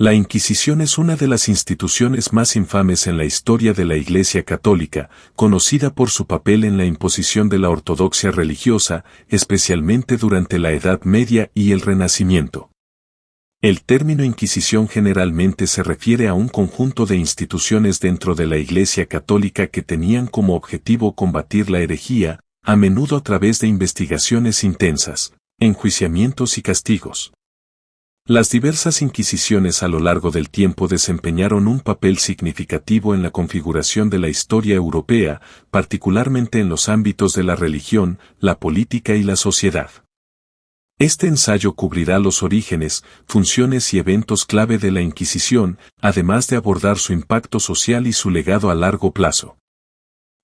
La Inquisición es una de las instituciones más infames en la historia de la Iglesia Católica, conocida por su papel en la imposición de la ortodoxia religiosa, especialmente durante la Edad Media y el Renacimiento. El término Inquisición generalmente se refiere a un conjunto de instituciones dentro de la Iglesia Católica que tenían como objetivo combatir la herejía, a menudo a través de investigaciones intensas, enjuiciamientos y castigos. Las diversas inquisiciones a lo largo del tiempo desempeñaron un papel significativo en la configuración de la historia europea, particularmente en los ámbitos de la religión, la política y la sociedad. Este ensayo cubrirá los orígenes, funciones y eventos clave de la Inquisición, además de abordar su impacto social y su legado a largo plazo.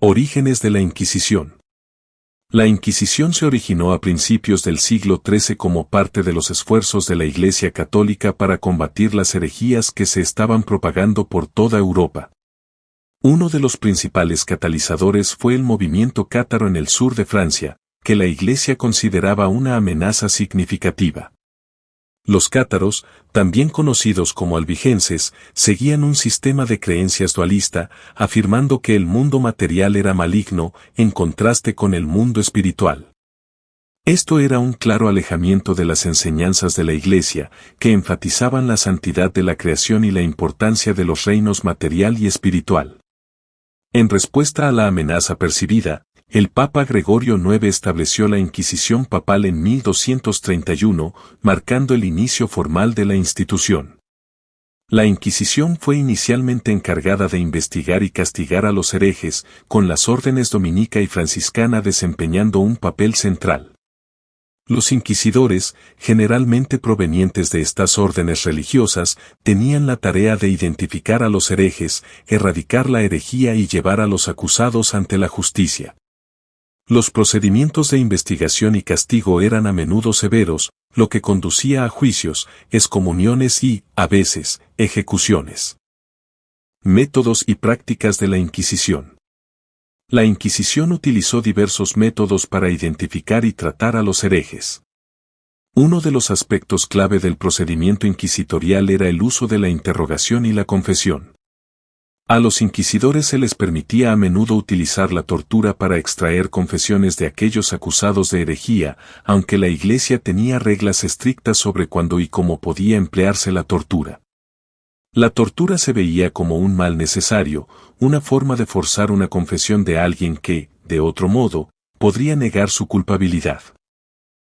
Orígenes de la Inquisición. La Inquisición se originó a principios del siglo XIII como parte de los esfuerzos de la Iglesia Católica para combatir las herejías que se estaban propagando por toda Europa. Uno de los principales catalizadores fue el movimiento cátaro en el sur de Francia, que la Iglesia consideraba una amenaza significativa. Los cátaros, también conocidos como albigenses, seguían un sistema de creencias dualista, afirmando que el mundo material era maligno, en contraste con el mundo espiritual. Esto era un claro alejamiento de las enseñanzas de la Iglesia, que enfatizaban la santidad de la creación y la importancia de los reinos material y espiritual. En respuesta a la amenaza percibida, el Papa Gregorio IX estableció la Inquisición papal en 1231, marcando el inicio formal de la institución. La Inquisición fue inicialmente encargada de investigar y castigar a los herejes, con las órdenes dominica y franciscana desempeñando un papel central. Los inquisidores, generalmente provenientes de estas órdenes religiosas, tenían la tarea de identificar a los herejes, erradicar la herejía y llevar a los acusados ante la justicia. Los procedimientos de investigación y castigo eran a menudo severos, lo que conducía a juicios, excomuniones y, a veces, ejecuciones. Métodos y prácticas de la Inquisición. La Inquisición utilizó diversos métodos para identificar y tratar a los herejes. Uno de los aspectos clave del procedimiento inquisitorial era el uso de la interrogación y la confesión. A los inquisidores se les permitía a menudo utilizar la tortura para extraer confesiones de aquellos acusados de herejía, aunque la Iglesia tenía reglas estrictas sobre cuándo y cómo podía emplearse la tortura. La tortura se veía como un mal necesario, una forma de forzar una confesión de alguien que, de otro modo, podría negar su culpabilidad.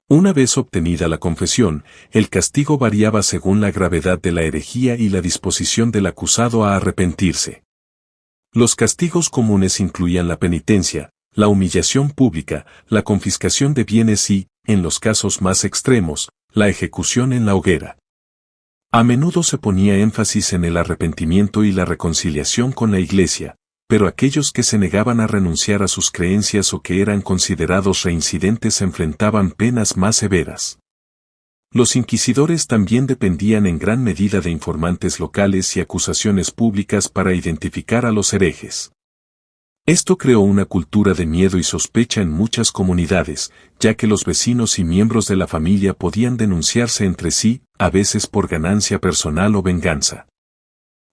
Una vez obtenida la confesión, el castigo variaba según la gravedad de la herejía y la disposición del acusado a arrepentirse. Los castigos comunes incluían la penitencia, la humillación pública, la confiscación de bienes y, en los casos más extremos, la ejecución en la hoguera. A menudo se ponía énfasis en el arrepentimiento y la reconciliación con la Iglesia, pero aquellos que se negaban a renunciar a sus creencias o que eran considerados reincidentes enfrentaban penas más severas. Los inquisidores también dependían en gran medida de informantes locales y acusaciones públicas para identificar a los herejes. Esto creó una cultura de miedo y sospecha en muchas comunidades, ya que los vecinos y miembros de la familia podían denunciarse entre sí, a veces por ganancia personal o venganza.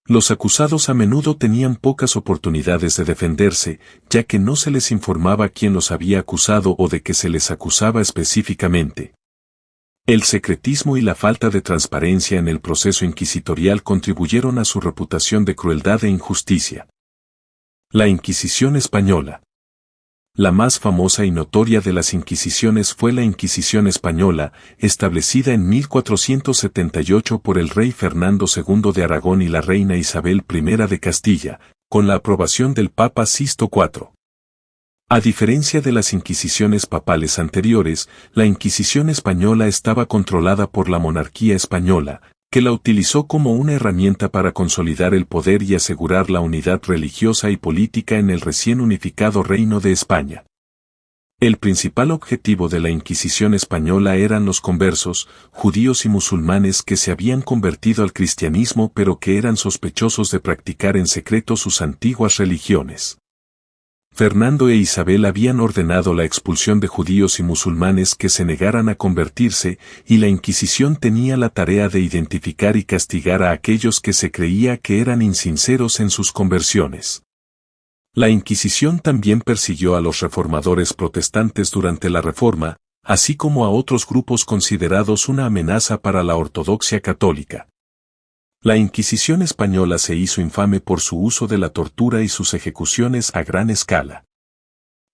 Los acusados a menudo tenían pocas oportunidades de defenderse, ya que no se les informaba quién los había acusado o de qué se les acusaba específicamente. El secretismo y la falta de transparencia en el proceso inquisitorial contribuyeron a su reputación de crueldad e injusticia. La Inquisición española. La más famosa y notoria de las Inquisiciones fue la Inquisición española, establecida en 1478 por el rey Fernando II de Aragón y la reina Isabel I de Castilla, con la aprobación del Papa Sisto IV. A diferencia de las Inquisiciones papales anteriores, la Inquisición española estaba controlada por la monarquía española, que la utilizó como una herramienta para consolidar el poder y asegurar la unidad religiosa y política en el recién unificado Reino de España. El principal objetivo de la Inquisición española eran los conversos, judíos y musulmanes que se habían convertido al cristianismo pero que eran sospechosos de practicar en secreto sus antiguas religiones. Fernando e Isabel habían ordenado la expulsión de judíos y musulmanes que se negaran a convertirse, y la Inquisición tenía la tarea de identificar y castigar a aquellos que se creía que eran insinceros en sus conversiones. La Inquisición también persiguió a los reformadores protestantes durante la Reforma, así como a otros grupos considerados una amenaza para la ortodoxia católica. La Inquisición española se hizo infame por su uso de la tortura y sus ejecuciones a gran escala.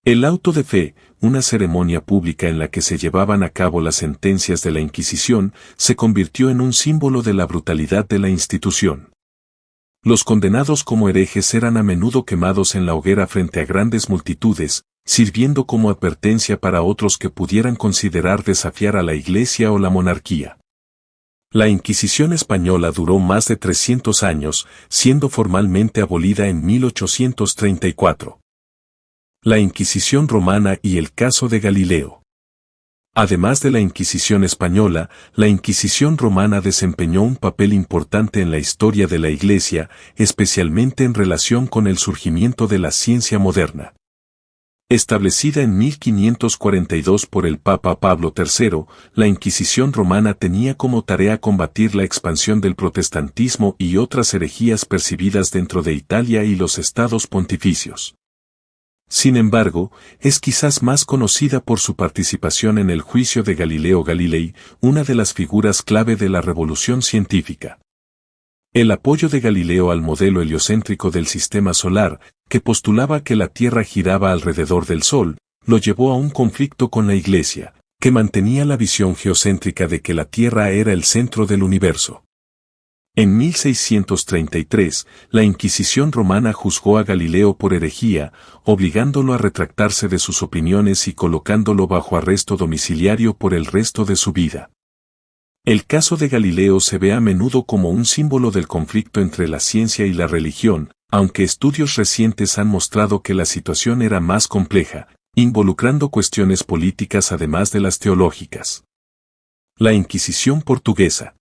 El auto de fe, una ceremonia pública en la que se llevaban a cabo las sentencias de la Inquisición, se convirtió en un símbolo de la brutalidad de la institución. Los condenados como herejes eran a menudo quemados en la hoguera frente a grandes multitudes, sirviendo como advertencia para otros que pudieran considerar desafiar a la Iglesia o la monarquía. La Inquisición española duró más de 300 años, siendo formalmente abolida en 1834. La Inquisición romana y el caso de Galileo. Además de la Inquisición española, la Inquisición romana desempeñó un papel importante en la historia de la Iglesia, especialmente en relación con el surgimiento de la ciencia moderna. Establecida en 1542 por el Papa Pablo III, la Inquisición romana tenía como tarea combatir la expansión del protestantismo y otras herejías percibidas dentro de Italia y los estados pontificios. Sin embargo, es quizás más conocida por su participación en el juicio de Galileo Galilei, una de las figuras clave de la revolución científica. El apoyo de Galileo al modelo heliocéntrico del sistema solar, que postulaba que la Tierra giraba alrededor del Sol, lo llevó a un conflicto con la Iglesia, que mantenía la visión geocéntrica de que la Tierra era el centro del universo. En 1633, la Inquisición romana juzgó a Galileo por herejía, obligándolo a retractarse de sus opiniones y colocándolo bajo arresto domiciliario por el resto de su vida. El caso de Galileo se ve a menudo como un símbolo del conflicto entre la ciencia y la religión, aunque estudios recientes han mostrado que la situación era más compleja, involucrando cuestiones políticas además de las teológicas. La Inquisición portuguesa.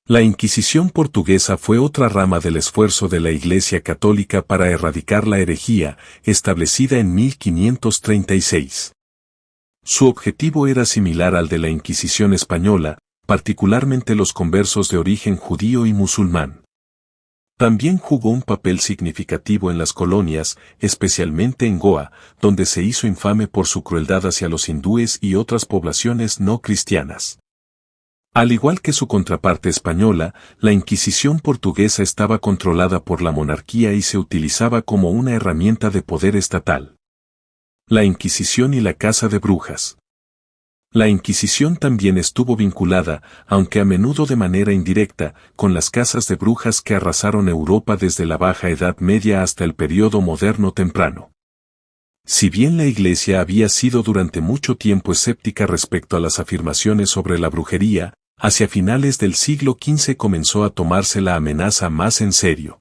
La Inquisición portuguesa fue otra rama del esfuerzo de la Iglesia Católica para erradicar la herejía, establecida en 1536. Su objetivo era similar al de la Inquisición española, particularmente los conversos de origen judío y musulmán. También jugó un papel significativo en las colonias, especialmente en Goa, donde se hizo infame por su crueldad hacia los hindúes y otras poblaciones no cristianas. Al igual que su contraparte española, la Inquisición portuguesa estaba controlada por la monarquía y se utilizaba como una herramienta de poder estatal. La Inquisición y la caza de brujas. La Inquisición también estuvo vinculada, aunque a menudo de manera indirecta, con las cazas de brujas que arrasaron Europa desde la Baja Edad Media hasta el período moderno temprano. Si bien la Iglesia había sido durante mucho tiempo escéptica respecto a las afirmaciones sobre la brujería, hacia finales del siglo XV comenzó a tomarse la amenaza más en serio.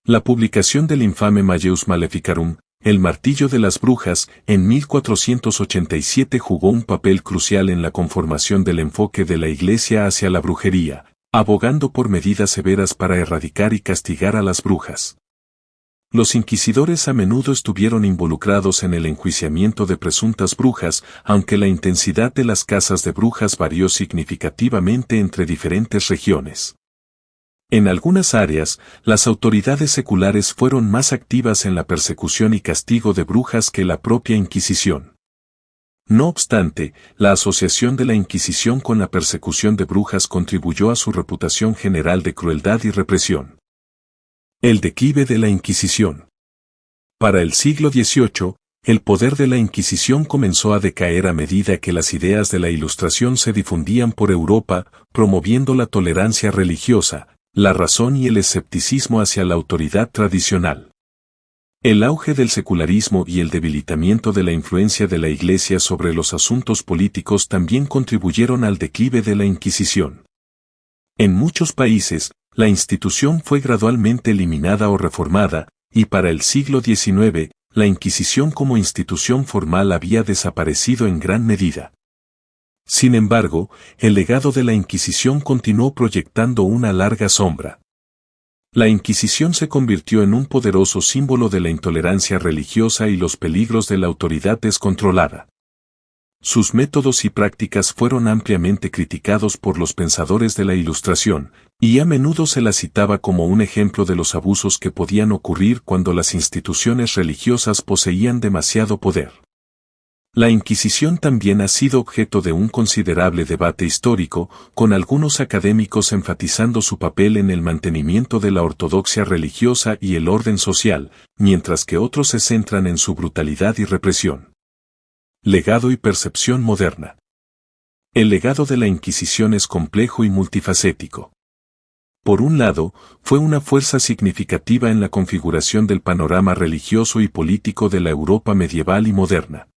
La publicación del infame Malleus Maleficarum, el martillo de las brujas, en 1487 jugó un papel crucial en la conformación del enfoque de la Iglesia hacia la brujería, abogando por medidas severas para erradicar y castigar a las brujas. Los inquisidores a menudo estuvieron involucrados en el enjuiciamiento de presuntas brujas, aunque la intensidad de las cazas de brujas varió significativamente entre diferentes regiones. En algunas áreas, las autoridades seculares fueron más activas en la persecución y castigo de brujas que la propia Inquisición. No obstante, la asociación de la Inquisición con la persecución de brujas contribuyó a su reputación general de crueldad y represión. El declive de la Inquisición. Para el siglo XVIII, el poder de la Inquisición comenzó a decaer a medida que las ideas de la Ilustración se difundían por Europa, promoviendo la tolerancia religiosa, la razón y el escepticismo hacia la autoridad tradicional. El auge del secularismo y el debilitamiento de la influencia de la Iglesia sobre los asuntos políticos también contribuyeron al declive de la Inquisición. En muchos países, la institución fue gradualmente eliminada o reformada, y para el siglo XIX, la Inquisición como institución formal había desaparecido en gran medida. Sin embargo, el legado de la Inquisición continuó proyectando una larga sombra. La Inquisición se convirtió en un poderoso símbolo de la intolerancia religiosa y los peligros de la autoridad descontrolada. Sus métodos y prácticas fueron ampliamente criticados por los pensadores de la Ilustración, y a menudo se la citaba como un ejemplo de los abusos que podían ocurrir cuando las instituciones religiosas poseían demasiado poder. La Inquisición también ha sido objeto de un considerable debate histórico, con algunos académicos enfatizando su papel en el mantenimiento de la ortodoxia religiosa y el orden social, mientras que otros se centran en su brutalidad y represión. Legado y percepción moderna. El legado de la Inquisición es complejo y multifacético. Por un lado, fue una fuerza significativa en la configuración del panorama religioso y político de la Europa medieval y moderna.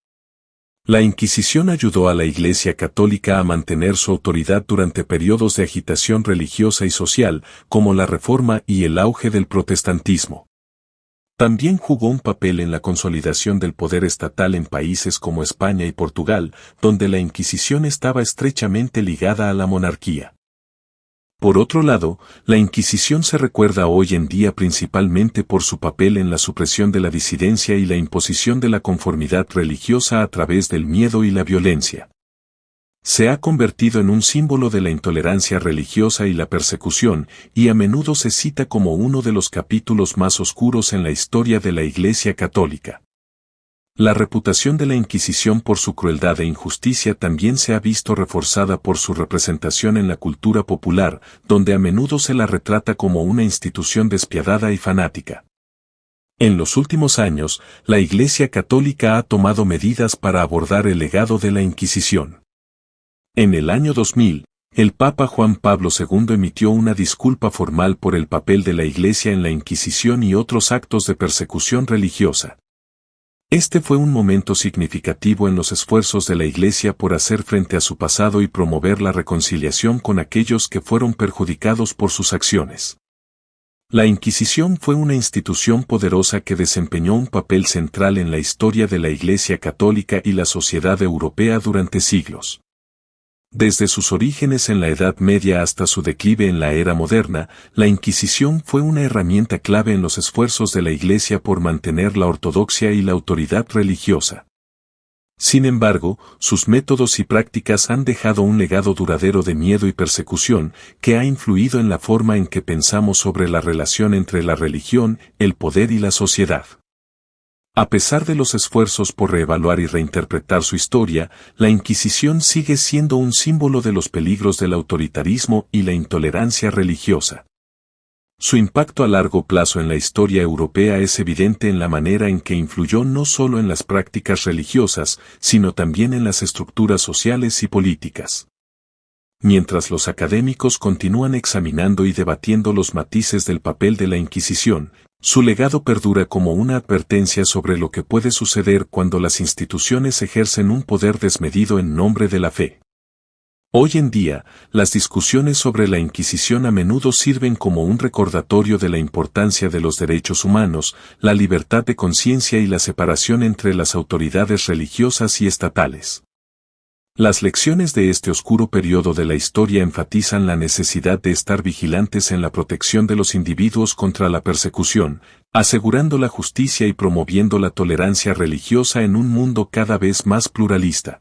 La Inquisición ayudó a la Iglesia Católica a mantener su autoridad durante periodos de agitación religiosa y social, como la Reforma y el auge del protestantismo. También jugó un papel en la consolidación del poder estatal en países como España y Portugal, donde la Inquisición estaba estrechamente ligada a la monarquía. Por otro lado, la Inquisición se recuerda hoy en día principalmente por su papel en la supresión de la disidencia y la imposición de la conformidad religiosa a través del miedo y la violencia. Se ha convertido en un símbolo de la intolerancia religiosa y la persecución, y a menudo se cita como uno de los capítulos más oscuros en la historia de la Iglesia Católica. La reputación de la Inquisición por su crueldad e injusticia también se ha visto reforzada por su representación en la cultura popular, donde a menudo se la retrata como una institución despiadada y fanática. En los últimos años, la Iglesia Católica ha tomado medidas para abordar el legado de la Inquisición. En el año 2000, el Papa Juan Pablo II emitió una disculpa formal por el papel de la Iglesia en la Inquisición y otros actos de persecución religiosa. Este fue un momento significativo en los esfuerzos de la Iglesia por hacer frente a su pasado y promover la reconciliación con aquellos que fueron perjudicados por sus acciones. La Inquisición fue una institución poderosa que desempeñó un papel central en la historia de la Iglesia Católica y la sociedad europea durante siglos. Desde sus orígenes en la Edad Media hasta su declive en la era moderna, la Inquisición fue una herramienta clave en los esfuerzos de la Iglesia por mantener la ortodoxia y la autoridad religiosa. Sin embargo, sus métodos y prácticas han dejado un legado duradero de miedo y persecución que ha influido en la forma en que pensamos sobre la relación entre la religión, el poder y la sociedad. A pesar de los esfuerzos por reevaluar y reinterpretar su historia, la Inquisición sigue siendo un símbolo de los peligros del autoritarismo y la intolerancia religiosa. Su impacto a largo plazo en la historia europea es evidente en la manera en que influyó no solo en las prácticas religiosas, sino también en las estructuras sociales y políticas. Mientras los académicos continúan examinando y debatiendo los matices del papel de la Inquisición, su legado perdura como una advertencia sobre lo que puede suceder cuando las instituciones ejercen un poder desmedido en nombre de la fe. Hoy en día, las discusiones sobre la Inquisición a menudo sirven como un recordatorio de la importancia de los derechos humanos, la libertad de conciencia y la separación entre las autoridades religiosas y estatales. Las lecciones de este oscuro periodo de la historia enfatizan la necesidad de estar vigilantes en la protección de los individuos contra la persecución, asegurando la justicia y promoviendo la tolerancia religiosa en un mundo cada vez más pluralista.